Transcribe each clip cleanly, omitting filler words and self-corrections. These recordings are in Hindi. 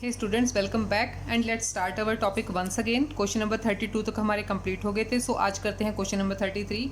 Okay students, welcome back and let's start our topic once again. Question number 32 तक हमारे कंप्लीट हो गए थे। सो आज करते हैं question number 33।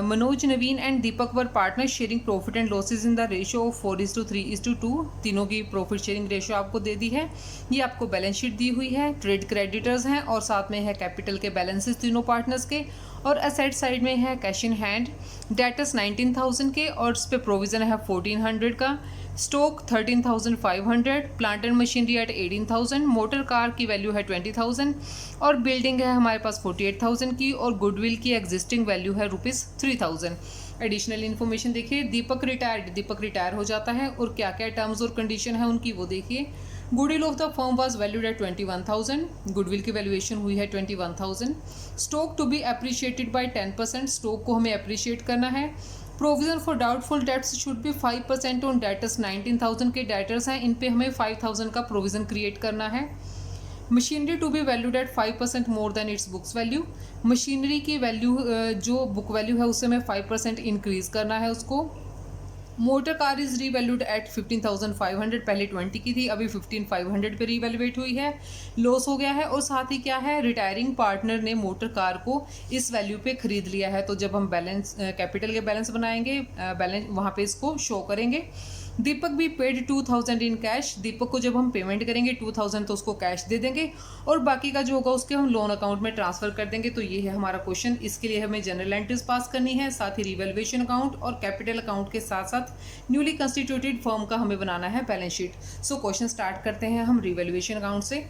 Manoj, Naveen and Deepak were partner sharing profit and losses in the ratio of 4:3:2। तीनों की प्रॉफिट शेयरिंग रेशियो आपको दे दी है। ये आपको बैलेंस शीट दी हुई है, ट्रेड क्रेडिटर्स हैं और साथ में है कैपिटल के बैलेंसेस तीनों पार्टनर्स के, और असेट साइड में है कैश इन हैंड डेटर्स 19,000 के और इस पर प्रोविज़न है 1,400 का, stock 13,500, plant and machinery at 18,000, motor car की वैल्यू है 20,000 और बिल्डिंग है हमारे पास 48,000 की, और गुडविल की एग्जिस्टिंग वैल्यू है ₹3,000। एडिशनल इन्फॉर्मेशन देखिए, दीपक रिटायर हो जाता है और क्या क्या टर्म्स और कंडीशन है उनकी वो देखिए। Goodwill of the firm was valued at 21,000, goodwill की वैल्यूएशन हुई है 21,000। Stock to be appreciated by 10%, stock को हमें अप्रिशिएट करना है। Provision for doubtful debts should be 5% on debtors, 19,000 के डेटर्स हैं, इन पे हमें 5,000 का प्रोविजन क्रिएट करना है। Machinery to be valued at 5% more than its books value, machinery की वैल्यू जो बुक वैल्यू है उससे हमें 5% इंक्रीज करना है उसको। Motor car is revalued at 15,500, पहले 20 की थी, अभी 15,500 पे रीवैल्यूएट हुई है, लॉस हो गया है। और साथ ही क्या है, रिटायरिंग पार्टनर ने मोटर कार को इस वैल्यू पे खरीद लिया है, तो जब हम बैलेंस कैपिटल के बैलेंस बनाएंगे बैलेंस वहाँ पे इसको शो करेंगे। दीपक भी पेड 2,000 इन कैश, दीपक को जब हम पेमेंट करेंगे 2,000 तो उसको कैश दे देंगे और बाकी का जो होगा उसके हम लोन अकाउंट में ट्रांसफर कर देंगे। तो ये है हमारा क्वेश्चन। इसके लिए हमें जनरल एंट्रीज पास करनी है, साथ ही रिवैल्यूएशन अकाउंट और कैपिटल अकाउंट के साथ साथ न्यूली कंस्टिट्यूटेड फर्म का हमें बनाना है balance sheet. So question start करते हैं हम रिवैल्यूएशन अकाउंट से।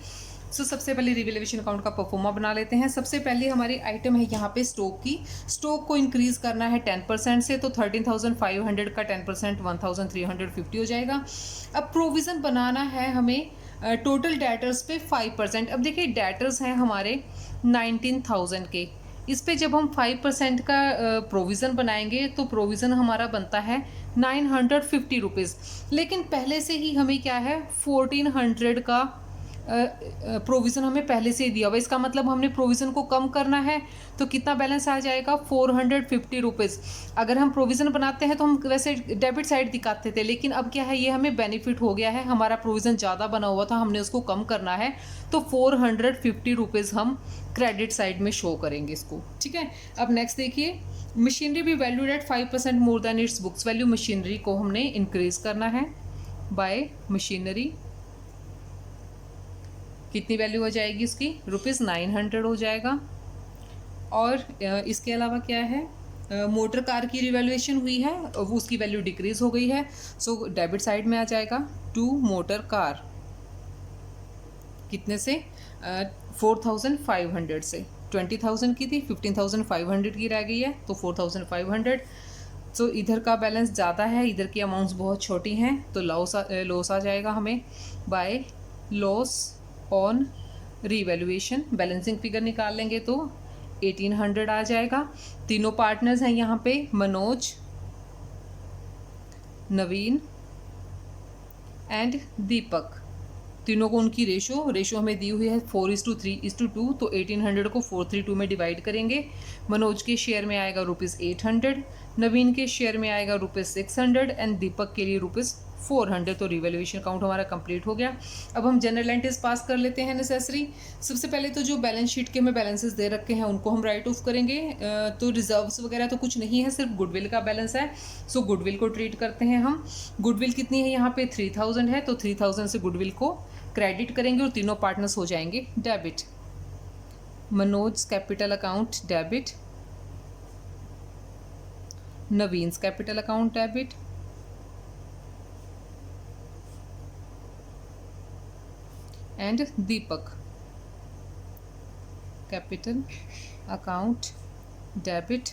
सबसे पहले रिवैल्यूएशन अकाउंट का परफॉर्मा बना लेते हैं। सबसे पहले हमारी आइटम है यहाँ पे स्टॉक की, स्टॉक को इंक्रीज करना है 10% से, तो 13,500 का 10% 1,350 हो जाएगा। अब प्रोविज़न बनाना है हमें टोटल डेटर्स पे 5%। अब देखिए डेटर्स हैं हमारे 19,000 के, इस पे जब हम 5% का प्रोविज़न बनाएंगे तो प्रोविज़न हमारा बनता है 950 रुपीज़, लेकिन पहले से ही हमें क्या है 1,400 का प्रोविज़न हमें पहले से ही दिया हुआ। इसका मतलब हमने प्रोविज़न को कम करना है, तो कितना बैलेंस आ जाएगा 450 रुपीज़। अगर हम प्रोविज़न बनाते हैं तो हम वैसे डेबिट साइड दिखाते थे, लेकिन अब क्या है, ये हमें बेनिफिट हो गया है, हमारा प्रोविज़न ज़्यादा बना हुआ था, हमने उसको कम करना है, तो 450 रुपीज़ हम क्रेडिट साइड में शो करेंगे इसको। ठीक है, अब नेक्स्ट देखिए, मशीनरी भी valued at 5% more than its books value, machinery को हमने इंक्रीज करना है बाय मशीनरी। कितनी वैल्यू हो जाएगी उसकी, ₹900 हो जाएगा। और इसके अलावा क्या है, मोटर कार की रिवैल्यूएशन हुई है, उसकी वैल्यू डिक्रीज हो गई है, सो डेबिट साइड में आ जाएगा टू मोटर कार। कितने से, 4,500 से, 20,000 की थी, 15,500 की रह गई है, तो 4,500। तो इधर का बैलेंस ज़्यादा है, इधर की अमाउंट्स बहुत छोटी हैं, तो लॉस आ जाएगा हमें by loss on revaluation. Balancing figure निकाल लेंगे तो 1,800 आ जाएगा। तीनों पार्टनर्स हैं यहाँ पे, मनोज, नवीन एंड दीपक, तीनों को उनकी रेशो हमें दी हुई है 4:3:2, तो 1,800 को 432 में डिवाइड करेंगे। मनोज के शेयर में आएगा ₹800, नवीन के शेयर में आएगा ₹600 एंड दीपक के लिए ₹400। तो रिवैल्यूएशन अकाउंट हमारा कंप्लीट हो गया। अब हम जनरल एंट्रीज पास कर लेते हैं नेसेसरी। सबसे पहले तो जो बैलेंस शीट के हमें बैलेंसेस दे रखे हैं उनको हम राइट ऑफ करेंगे। तो रिजर्व्स वगैरह तो कुछ नहीं है, सिर्फ गुडविल का बैलेंस है, सो गुडविल को ट्रीट करते हैं हम। गुडविल कितनी है, यहाँ पे 3,000 है, तो 3,000 से गुडविल को क्रेडिट करेंगे और तीनों पार्टनर्स हो जाएंगे debit. Manoj capital account debit, Naveen's capital account debit, and Deepak capital account debit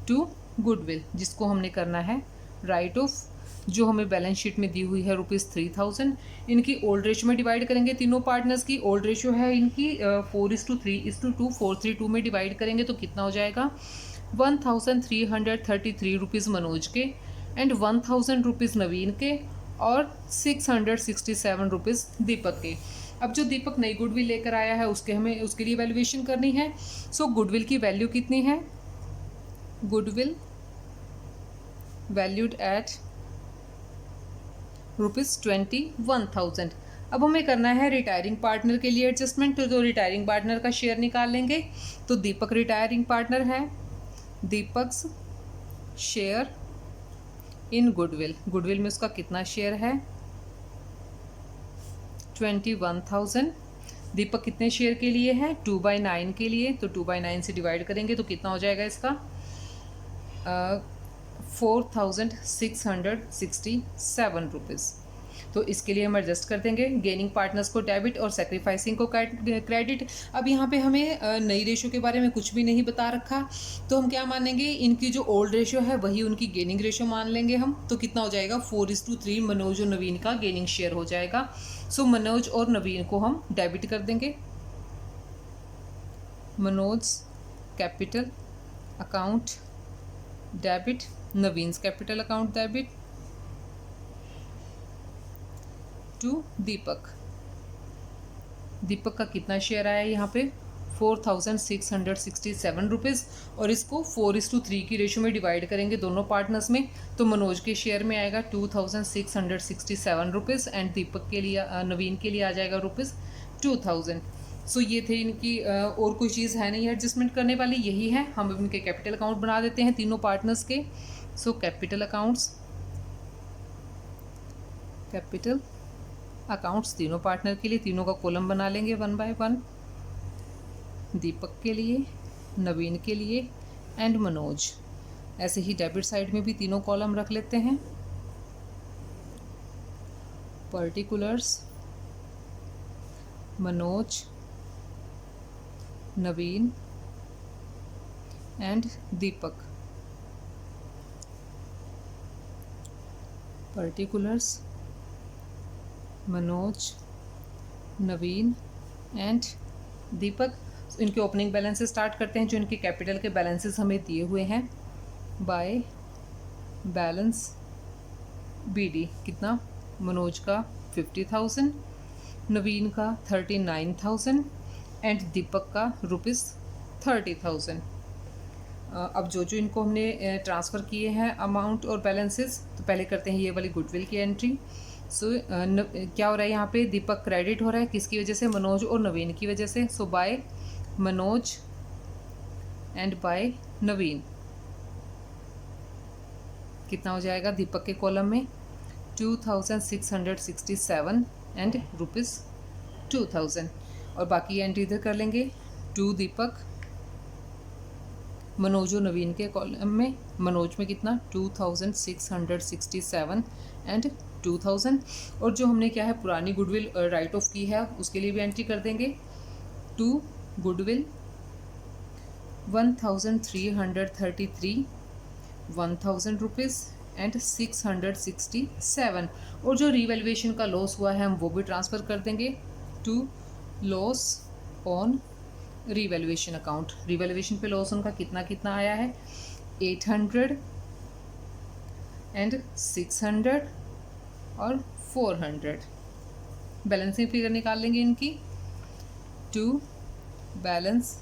to goodwill, जिसको हमने करना है राइट ऑफ, जो हमें बैलेंस शीट में दी हुई है ₹3,000। इनकी ओल्ड रेशो में डिवाइड करेंगे, तीनों पार्टनर्स की ओल्ड रेशो है इनकी 4:3:2, 432 में डिवाइड करेंगे तो कितना हो जाएगा 1,333 रुपीज़ मनोज के एंड 1,000 रुपीज़ नवीन के और 667 रुपीज़ दीपक के। अब जो दीपक नई गुडविल लेकर आया है उसके लिए वैल्यूएशन करनी है। सो गुडविल की वैल्यू कितनी है, गुडविल वैल्यूड एट ₹21,000। अब हमें करना है रिटायरिंग पार्टनर के लिए एडजस्टमेंट, तो रिटायरिंग पार्टनर का शेयर निकाल लेंगे। तो दीपक रिटायरिंग पार्टनर है, दीपक्स शेयर इन गुडविल, गुडविल में उसका कितना शेयर है 21,000। दीपक कितने शेयर के लिए है 2/9 के लिए, तो 2/9 से डिवाइड करेंगे तो कितना हो जाएगा इसका 4,667 रुपीज़। तो इसके लिए हम एडजस्ट कर देंगे, गेनिंग पार्टनर्स को डेबिट और सेक्रीफाइसिंग को क्रेडिट। अब यहाँ पे हमें नई रेशो के बारे में कुछ भी नहीं बता रखा, तो हम क्या मानेंगे, इनकी जो ओल्ड रेशो है वही उनकी गेनिंग रेशो मान लेंगे हम। तो कितना हो जाएगा 4:3 मनोज और नवीन का गेनिंग शेयर हो जाएगा। सो मनोज और नवीन को हम डेबिट कर देंगे, Manoj capital account debit, Naveen's capital account debit to Deepak. Deepak का कितना शेयर आया यहाँ पे 4,667 रुपीज़, और इसको 4:3 की रेशो में डिवाइड करेंगे दोनों पार्टनर्स में, तो मनोज के शेयर में आएगा 2,667 रुपीज़ एंड दीपक के लिए नवीन के लिए आ जाएगा ₹2,000। सो ये थे इनकी, और कोई चीज़ है नहीं एडजस्टमेंट करने वाली, यही है। हम अब इनके कैपिटल अकाउंट बना देते हैं तीनों पार्टनर्स के। सो कैपिटल अकाउंट्स तीनों पार्टनर के लिए, तीनों का कॉलम बना लेंगे 1 बाय 1, दीपक के लिए, नवीन के लिए एंड मनोज। ऐसे ही डेबिट साइड में भी तीनों कॉलम रख लेते हैं, particulars Manoj, Naveen and Deepak, particulars Manoj, Naveen and Deepak. इनके ओपनिंग बैलेंस से स्टार्ट करते हैं, जो इनके कैपिटल के बैलेंसेस हमें दिए हुए हैं बाय बैलेंस बीडी। कितना, मनोज का 50,000, नवीन का 39,000 एंड दीपक का ₹30,000। अब जो जो इनको हमने ट्रांसफ़र किए हैं अमाउंट और बैलेंसेस, तो पहले करते हैं ये वाली गुडविल की एंट्री। सो क्या हो रहा है यहाँ पे, दीपक क्रेडिट हो रहा है, किसकी वजह से, मनोज और नवीन की वजह से। सो बाय मनोज एंड बाय नवीन कितना हो जाएगा दीपक के कॉलम में 2,667 एंड ₹2,000, और बाकी एंट्री इधर कर लेंगे टू दीपक, मनोज और नवीन के कॉलम में, मनोज में कितना 2,667 एंड 2,000, और जो हमने क्या है पुरानी गुडविल राइट ऑफ की है उसके लिए भी एंट्री कर देंगे टू गुडविल 1,333 1,000 रुपीज़ एंड 667, और जो रीवैल्यूएशन का लॉस हुआ है हम वो भी ट्रांसफ़र कर देंगे to loss on revaluation account. Revaluation पे लॉस उनका कितना कितना आया है 800 एंड 600 और 400। बैलेंसिंग फिगर निकाल लेंगे इनकी टू बैलेंस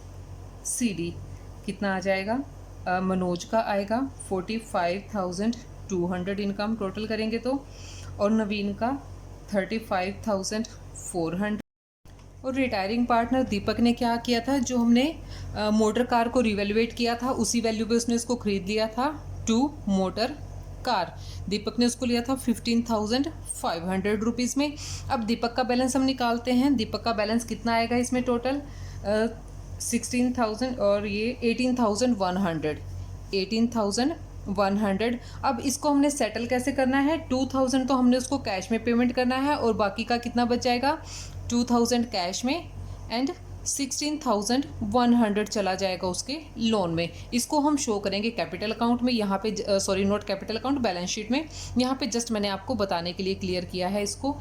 CD कितना आ जाएगा, मनोज का आएगा 45,200 इनकम टोटल करेंगे तो, और नवीन का 35,400। और रिटायरिंग पार्टनर दीपक ने क्या किया था, जो हमने मोटर कार को रिवैल्यूएट किया था उसी वैल्यू पे उसने इसको खरीद लिया था टू मोटर कार। दीपक ने उसको लिया था 15,500 रुपीज़ में। अब दीपक का बैलेंस हम निकालते हैं, दीपक का बैलेंस कितना आएगा इसमें टोटल 16,000 और ये 18,100। अब इसको हमने सेटल कैसे करना है, 2,000 तो हमने उसको कैश में पेमेंट करना है और बाकी का कितना बच जाएगा 2,000 कैश में एंड 16,100 चला जाएगा उसके लोन में। इसको हम शो करेंगे कैपिटल अकाउंट में, यहाँ पे sorry not capital account, balance sheet में। यहाँ पे जस्ट मैंने आपको बताने के लिए क्लियर किया है इसको।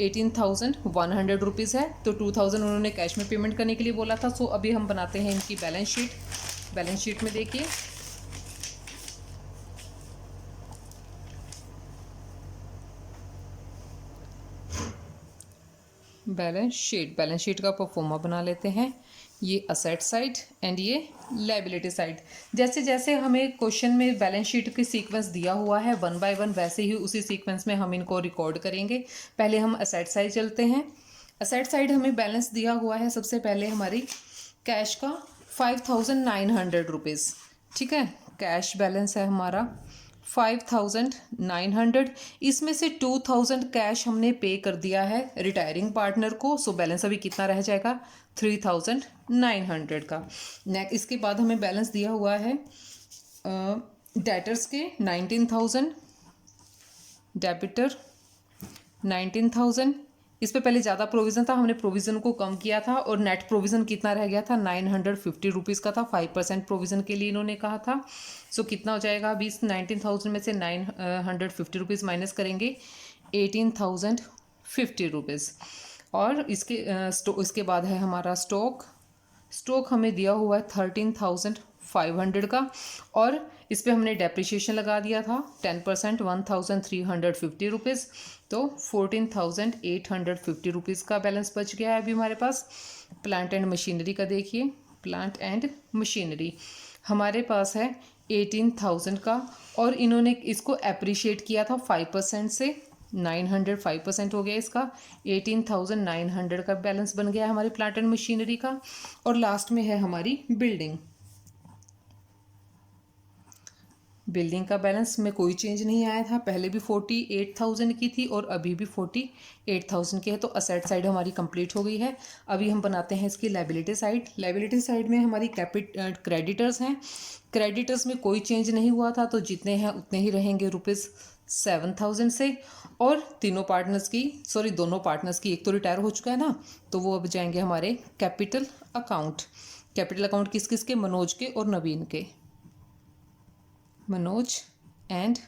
18,100 रुपीज़ है, तो 2,000 उन्होंने कैश में पेमेंट करने के लिए बोला था। सो अभी हम बनाते हैं इनकी बैलेंस शीट। बैलेंस शीट में देखिए बैलेंस शीट का परफॉर्मा बना लेते हैं। ये असेट साइड एंड ये लायबिलिटी साइड। जैसे जैसे हमें क्वेश्चन में बैलेंस शीट की सीक्वेंस दिया हुआ है वन बाय वन, वैसे ही उसी सीक्वेंस में हम इनको रिकॉर्ड करेंगे। पहले हम असेट साइड चलते हैं। असेट साइड हमें बैलेंस दिया हुआ है सबसे पहले हमारी कैश का 5,900 रुपीज़। ठीक है, कैश बैलेंस है हमारा 5,900। इसमें से 2,000 कैश हमने पे कर दिया है रिटायरिंग पार्टनर को। सो बैलेंस अभी कितना रह जाएगा 3,900 का। नेक्स्ट इसके बाद हमें बैलेंस दिया हुआ है डेटर्स के 19,000, डेबिटर 19,000। इस पे पहले ज़्यादा प्रोविज़न था, हमने प्रोविज़न को कम किया था और नेट प्रोविज़न कितना रह गया था 950 रुपीज़ का था। 5% प्रोविज़न के लिए इन्होंने कहा था। सो कितना हो जाएगा अभी 19,000 में से 950 रुपीज़ माइनस करेंगे 18,050 रुपीज़। और इसके बाद है हमारा स्टॉक हमें दिया हुआ है 13,500 का, और इस पे हमने डेप्रिसिएशन लगा दिया था 10%, 1,350 रुपीज़। तो 14,850 रुपीज़ का बैलेंस बच गया है अभी हमारे पास। प्लांट एंड मशीनरी का देखिए, प्लांट एंड मशीनरी हमारे पास है 18,000 का, और इन्होंने इसको अप्रिशिएट किया था 5% से 900, 5% हो गया इसका। 18,900 का बैलेंस बन गया है हमारी प्लांट एंड मशीनरी का। और लास्ट में है हमारी बिल्डिंग का बैलेंस में कोई चेंज नहीं आया था। पहले भी 48,000 की थी और अभी भी 48,000 की है। तो असेट साइड हमारी कंप्लीट हो गई है। अभी हम बनाते हैं इसकी लायबिलिटी साइड। लायबिलिटी साइड में हमारी क्रेडिटर्स हैं। क्रेडिटर्स में कोई चेंज नहीं हुआ था, तो जितने हैं उतने ही रहेंगे ₹7,000 से। और दोनों पार्टनर्स की एक तो रिटायर हो चुका है ना, तो वो अब जाएंगे हमारे कैपिटल अकाउंट। कैपिटल अकाउंट किस किस के, मनोज के और नवीन के। मनोज एंड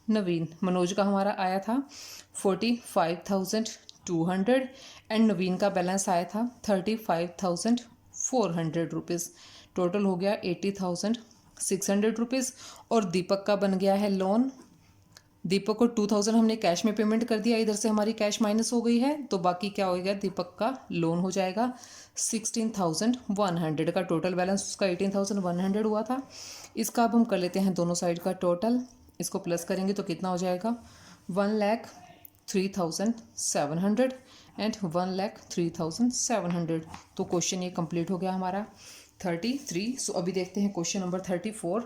नवीन। मनोज का हमारा आया था 45,200 एंड नवीन का बैलेंस आया था 35,400 रुपीज़। टोटल हो गया 80,600 रुपीज़। और दीपक का बन गया है लोन। दीपक को 2,000 हमने कैश में पेमेंट कर दिया, इधर से हमारी कैश माइनस हो गई है, तो बाकी क्या होगा, दीपक का लोन हो जाएगा 16,100 का। टोटल बैलेंस उसका 18,100 हुआ था। इसका अब हम कर लेते हैं दोनों साइड का टोटल। इसको प्लस करेंगे तो कितना हो जाएगा 1,03,700 एंड 1,03,700। तो क्वेश्चन ये कंप्लीट हो गया हमारा 33। सो अभी देखते हैं क्वेश्चन नंबर 34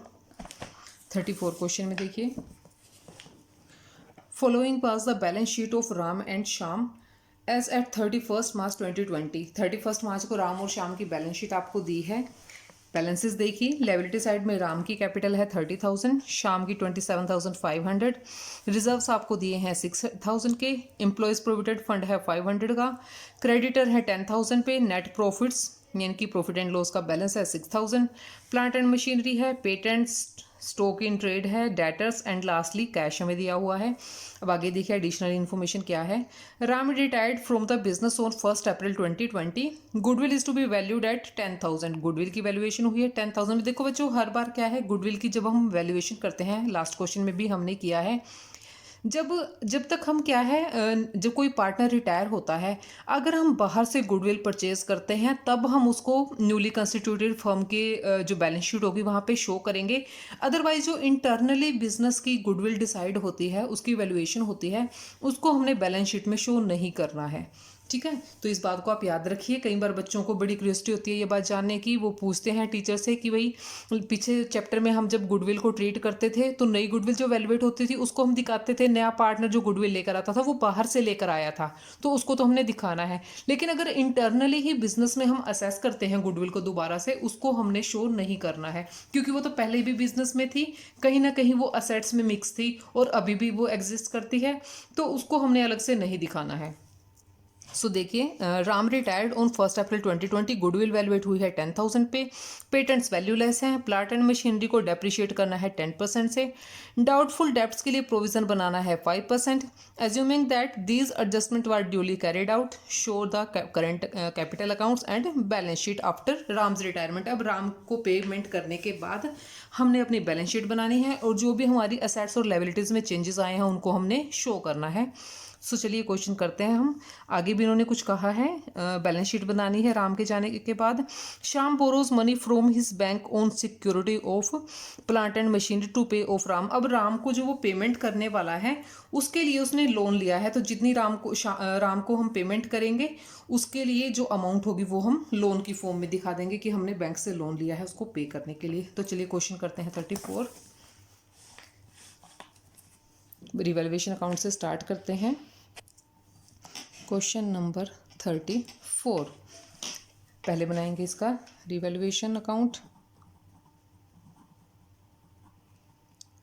क्वेश्चन में देखिए, following pass the balance sheet of Ram and Shyam as at 31 March 2020। 31 मार्च को राम और श्याम की बैलेंस शीट आपको दी है। बैलेंसेस देखिए, लायबिलिटी साइड में राम की कैपिटल है 30,000, श्याम की 27,500, रिजर्व्स आपको दिए हैं 6,000 के, एम्प्लॉयज़ प्रोविडेंट फंड है 500 का, क्रेडिटर है 10,000 पे, नेट प्रॉफिट्स यानी कि प्रॉफिट एंड लॉस का बैलेंस है 6,000, प्लांट एंड मशीनरी है, पेटेंट्स, स्टॉक इन ट्रेड है, डेटर्स एंड लास्टली कैश हमें दिया हुआ है। अब आगे देखिए एडिशनल इन्फॉर्मेशन क्या है। Ram retired from the business on 1 April 2020। Goodwill is to be valued at 10,000। Goodwill की वैल्यूएशन हुई है 10,000। देखो बच्चों, हर बार क्या है, गुडविल की जब हम वैल्यूएशन करते हैं, लास्ट क्वेश्चन में भी हमने किया है, जब तक हम क्या है, जब कोई पार्टनर रिटायर होता है, अगर हम बाहर से गुडविल परचेज करते हैं, तब हम उसको न्यूली कंस्टिट्यूटेड फर्म के जो बैलेंस शीट होगी वहाँ पे शो करेंगे। अदरवाइज जो इंटरनली बिजनेस की गुडविल डिसाइड होती है, उसकी वैल्यूएशन होती है, उसको हमने बैलेंस शीट में शो नहीं करना है। ठीक है, तो इस बात को आप याद रखिए। कई बार बच्चों को बड़ी क्यूरियोसिटी होती है ये बात जानने की, वो पूछते हैं टीचर से कि भाई पीछे चैप्टर में हम जब गुडविल को ट्रीट करते थे तो नई गुडविल जो वैल्यूएट होती थी उसको हम दिखाते थे, नया पार्टनर जो गुडविल लेकर आता था वो बाहर से लेकर आया था, तो उसको तो हमने दिखाना है। लेकिन अगर इंटरनली ही बिजनेस में हम असेस करते हैं गुडविल को दोबारा से, उसको हमने शो नहीं करना है, क्योंकि वो तो पहले भी बिजनेस में थी, कहीं ना कहीं वो असेट्स में मिक्स थी और अभी भी वो एग्जिस्ट करती है, तो उसको हमने अलग से नहीं दिखाना है। सो देखिए, Ram retired on 1 April 2020। Goodwill valuate हुई है 10,000 पे। पेटेंट्स वैल्यूलेस हैं। प्लांट एंड मशीनरी को डेप्रिशिएट करना है 10% से। डाउटफुल डेब्ट्स के लिए प्रोविजन बनाना है 5%। Assuming that these adjustment were duly carried out, show the current capital accounts and balance sheet after Ram's retirement. अब राम को पेमेंट करने के बाद हमने अपनी बैलेंस शीट बनानी है और जो भी हमारी असेट्स और लायबिलिटीज़ में चेंजेस आए हैं उनको हमने शो करना है। सो चलिए क्वेश्चन करते हैं हम। आगे भी इन्होंने कुछ कहा है, बैलेंस शीट बनानी है राम के जाने के बाद। Shyam borrows money from his bank on security of plant and machinery to pay off Ram. अब राम को जो वो पेमेंट करने वाला है उसके लिए उसने लोन लिया है, तो जितनी राम को हम पेमेंट करेंगे उसके लिए जो अमाउंट होगी वो हम लोन की फॉर्म में दिखा देंगे कि हमने बैंक से लोन लिया है उसको पे करने के लिए। तो चलिए क्वेश्चन करते हैं 34। रिवैल्यूएशन अकाउंट से स्टार्ट करते हैं। क्वेश्चन नंबर 34 पहले बनाएंगे इसका रिवैल्यूएशन अकाउंट।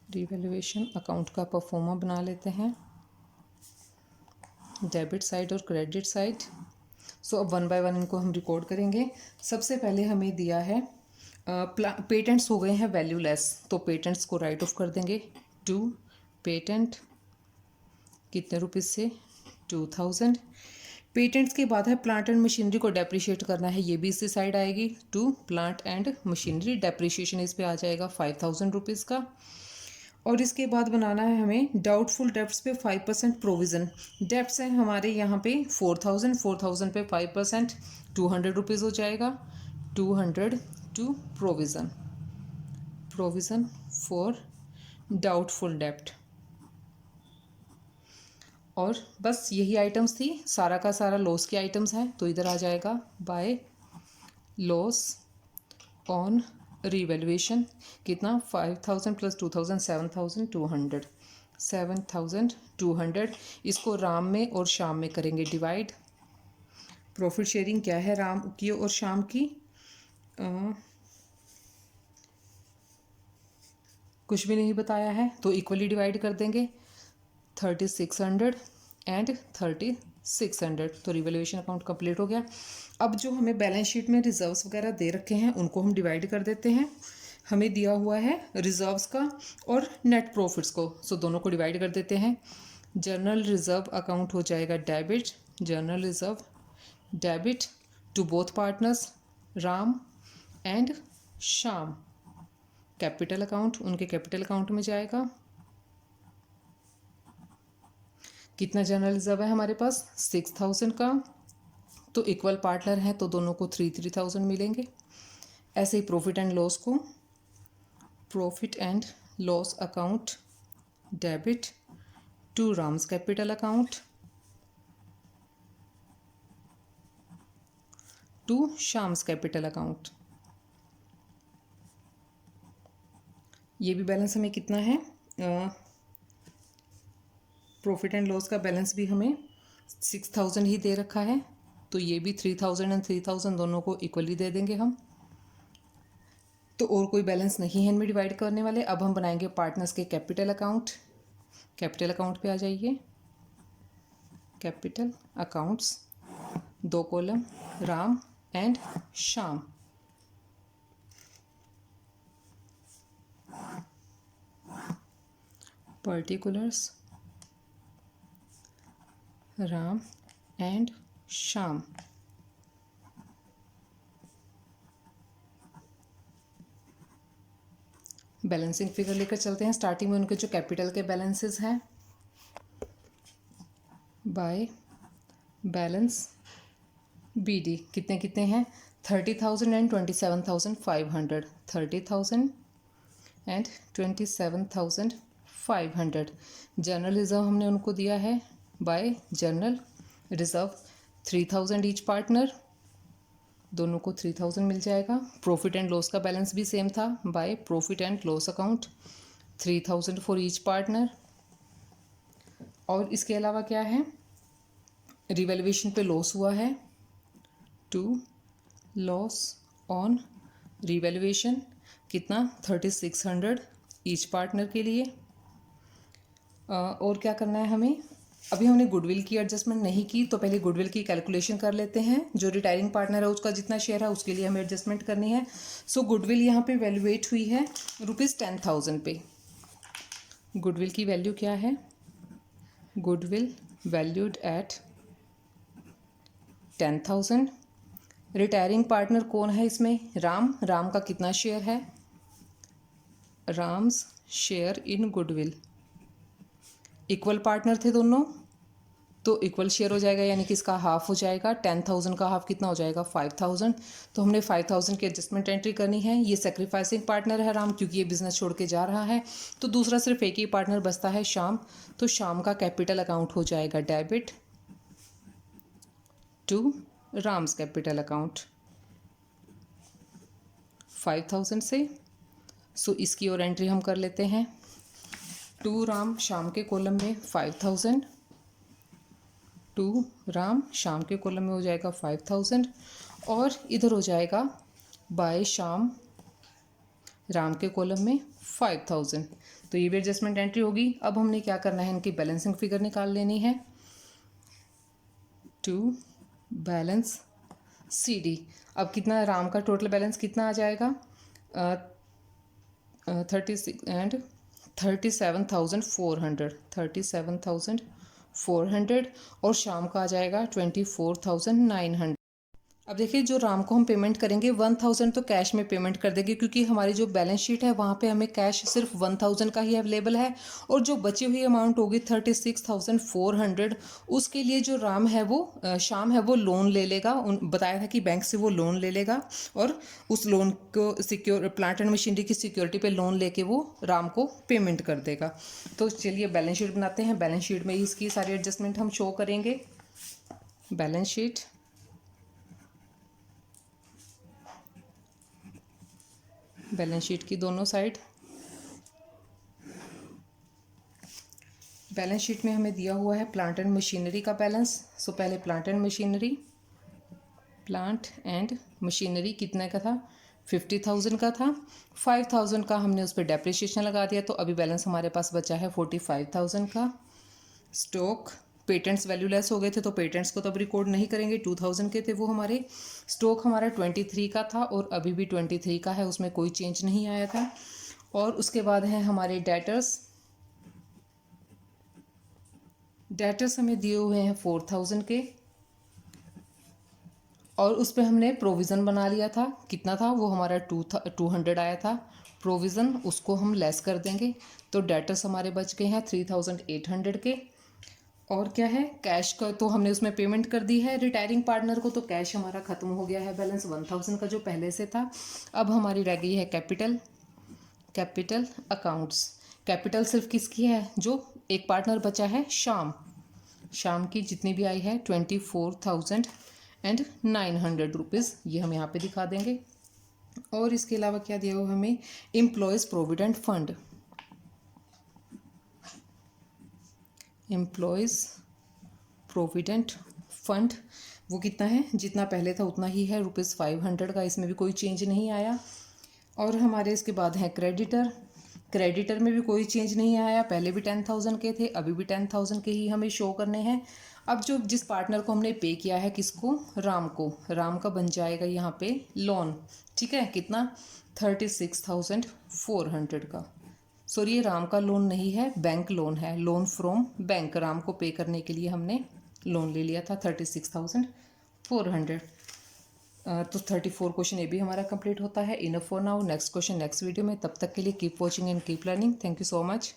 रिवैल्यूएशन अकाउंट का परफॉर्मा बना लेते हैं, डेबिट साइड और क्रेडिट साइड। सो अब वन बाय वन इनको हम रिकॉर्ड करेंगे। सबसे पहले हमें दिया है पेटेंट्स हो गए हैं वैल्यू लेस, तो पेटेंट्स को राइट ऑफ कर देंगे टू पेटेंट कितने रुपीज़ से 2000। पेटेंट्स के बाद है प्लांट एंड मशीनरी को डेप्रिशिएट करना है, ये भी इसी साइड आएगी to plant and machinery. Depreciation इस पे आ जाएगा 5000 रुपीज़ का। और इसके बाद बनाना है हमें डाउटफुल डेप्ट्स पे 5% प्रोविज़न। डेप्ट्स हैं हमारे यहाँ पे 4000 पे 5% 200 रुपीज़ हो जाएगा। 200 टू प्रोविज़न फॉर डाउटफुल डेप्ट। और बस यही आइटम्स थी, सारा का सारा लॉस की आइटम्स हैं, तो इधर आ जाएगा बाय लॉस ऑन रिवैल्यूएशन कितना 5000 प्लस 2000 7200 7200। इसको राम में और शाम में करेंगे डिवाइड। प्रॉफिट शेयरिंग क्या है राम की और शाम की, कुछ भी नहीं बताया है, तो इक्वली डिवाइड कर देंगे 3600 एंड 3600। तो रिवैल्यूएशन अकाउंट कंप्लीट हो गया। अब जो हमें बैलेंस शीट में रिजर्व्स वगैरह दे रखे हैं उनको हम डिवाइड कर देते हैं। हमें दिया हुआ है रिजर्व्स का और नेट प्रॉफिट्स को, सो दोनों को डिवाइड कर देते हैं। जर्नल रिजर्व अकाउंट हो जाएगा debit, general reserve debit to both partners Ram and Shyam. Capital account उनके कैपिटल अकाउंट में जाएगा। कितना जनरल रिजर्व है हमारे पास 6000 का, तो इक्वल पार्टनर हैं तो दोनों को 3000 मिलेंगे। ऐसे ही प्रॉफिट एंड लॉस को profit and loss account debit to Ram's capital account to Shyam's capital account. ये भी बैलेंस हमें कितना है, प्रॉफिट एंड लॉस का बैलेंस भी हमें 6000 ही दे रखा है, तो ये भी 3000 एंड 3000 दोनों को इक्वली दे देंगे हम। तो और कोई बैलेंस नहीं है इनमें डिवाइड करने वाले। अब हम बनाएंगे पार्टनर्स के कैपिटल अकाउंट। कैपिटल अकाउंट पे आ जाइए, capital accounts 2 column Ram and Shyam. Particulars Ram and Shyam. Balancing figure लेकर चलते हैं। स्टार्टिंग में उनके जो कैपिटल के बैलेंसेस हैं बाय बैलेंस बीडी कितने कितने हैं 30,000 एंड 27,500। 30,000 एंड 27,500। जनरल रिजर्व हमने उनको दिया है bye general reserve 3000 each partner, दोनों को 3000 मिल जाएगा। प्रॉफिट एंड लॉस का बैलेंस भी सेम था by profit and loss account 3000 for each partner. और इसके अलावा क्या है, रिवैल्यूएशन पे लॉस हुआ है टू लॉस ऑन रिवैल्यूएशन कितना 3600 ईच पार्टनर के लिए। और क्या करना है हमें, अभी हमने गुडविल की एडजस्टमेंट नहीं की, तो पहले गुडविल की कैलकुलेशन कर लेते हैं। जो रिटायरिंग पार्टनर है उसका जितना शेयर है उसके लिए हमें एडजस्टमेंट करनी है। सो गुडविल यहाँ पे वैल्यूएट हुई है ₹10,000 पे। गुडविल की वैल्यू क्या है, goodwill valued at 10,000। Retiring partner कौन है इसमें, राम। राम का कितना शेयर है, Ram's share in goodwill. Equal partner थे दोनों, तो इक्वल शेयर हो जाएगा, यानी कि इसका हाफ हो जाएगा। 10,000 का हाफ कितना हो जाएगा 5,000। तो हमने 5,000 की एडजस्टमेंट एंट्री करनी है। ये सेक्रीफाइसिंग पार्टनर है राम, क्योंकि ये बिजनेस छोड़ के जा रहा है। तो दूसरा सिर्फ एक ही पार्टनर बचता है श्याम। तो श्याम का कैपिटल अकाउंट हो जाएगा debit to Ram's capital account 5,000 से। सो इसकी और एंट्री हम कर लेते हैं। टू राम श्याम के कॉलम में 5,000, टू राम शाम के कॉलम में हो जाएगा 5,000, और इधर हो जाएगा बाय शाम राम के कॉलम में 5,000। तो ये भी एडजस्टमेंट एंट्री होगी। अब हमने क्या करना है, इनकी बैलेंसिंग फिगर निकाल लेनी है। To balance C D. अब कितना राम का टोटल बैलेंस कितना आ जाएगा 36 एंड 37,400 और शाम का आ जाएगा 24,900। अब देखिए, जो राम को हम पेमेंट करेंगे 1,000 तो कैश में पेमेंट कर देंगे, क्योंकि हमारी जो बैलेंस शीट है वहाँ पे हमें कैश सिर्फ 1,000 का ही अवेलेबल है। और जो बची हुई अमाउंट होगी 36,400, उसके लिए जो राम है वो शाम है वो लोन ले लेगा। बताया था कि बैंक से वो लोन ले लेगा और उस लोन को सिक्योर प्लांट एंड मशीनरी की सिक्योरिटी पे लोन लेके वो राम को पेमेंट कर देगा। तो चलिए बैलेंस शीट बनाते हैं। बैलेंस शीट में इसकी सारी एडजस्टमेंट हम शो करेंगे। बैलेंस शीट, बैलेंस शीट की दोनों साइड। बैलेंस शीट में हमें दिया हुआ है प्लांट एंड मशीनरी का बैलेंस। सो पहले plant and machinery, plant and machinery कितने का था 50,000 का था। 5,000 का हमने उस पर डेप्रिसिएशन लगा दिया, तो अभी बैलेंस हमारे पास बचा है 45,000 का। स्टॉक, पेटेंट्स वैल्यू लेस हो गए थे तो पेटेंट्स को तो अब रिकॉर्ड नहीं करेंगे, 2,000 के थे वो हमारे। स्टॉक हमारा 23 का था और अभी भी 23 का है, उसमें कोई चेंज नहीं आया था। और उसके बाद हैं हमारे डेटर्स। डेटर्स हमें दिए हुए हैं 4,000 के, और उस पर हमने प्रोविज़न बना लिया था। कितना था वो हमारा 200 आया था। प्रोविज़न उसको हम लेस कर देंगे, तो डेटर्स हमारे बच गए हैं 3,800 के। और क्या है, कैश का तो हमने उसमें पेमेंट कर दी है रिटायरिंग पार्टनर को, तो कैश हमारा ख़त्म हो गया है बैलेंस 1,000 का जो पहले से था। अब हमारी रह गई है कैपिटल, कैपिटल अकाउंट्स। कैपिटल सिर्फ किसकी है, जो एक पार्टनर बचा है शाम, शाम की जितनी भी आई है 24,900 रुपीज़, ये हम यहाँ पे दिखा देंगे। और इसके अलावा क्या दिया हुआ हमें, employees provident fund, employees provident fund वो कितना है, जितना पहले था उतना ही है, ₹500 का, इसमें भी कोई चेंज नहीं आया। और हमारे इसके बाद है क्रेडिटर। क्रेडिटर में भी कोई चेंज नहीं आया, पहले भी 10,000 के थे, अभी भी 10,000 के ही हमें शो करने हैं। अब जो जिस पार्टनर को हमने पे किया है, किसको, राम को, राम का बन जाएगा यहाँ पे लोन। ठीक है, कितना 36,400 का। सॉरी, ये राम का लोन नहीं है, बैंक लोन है, लोन फ्रॉम बैंक। राम को पे करने के लिए हमने लोन ले लिया था 36,400। तो 34 क्वेश्चन ये भी हमारा कंप्लीट होता है। Enough for now, next question next video में। तब तक के लिए keep watching and keep learning. Thank you so much.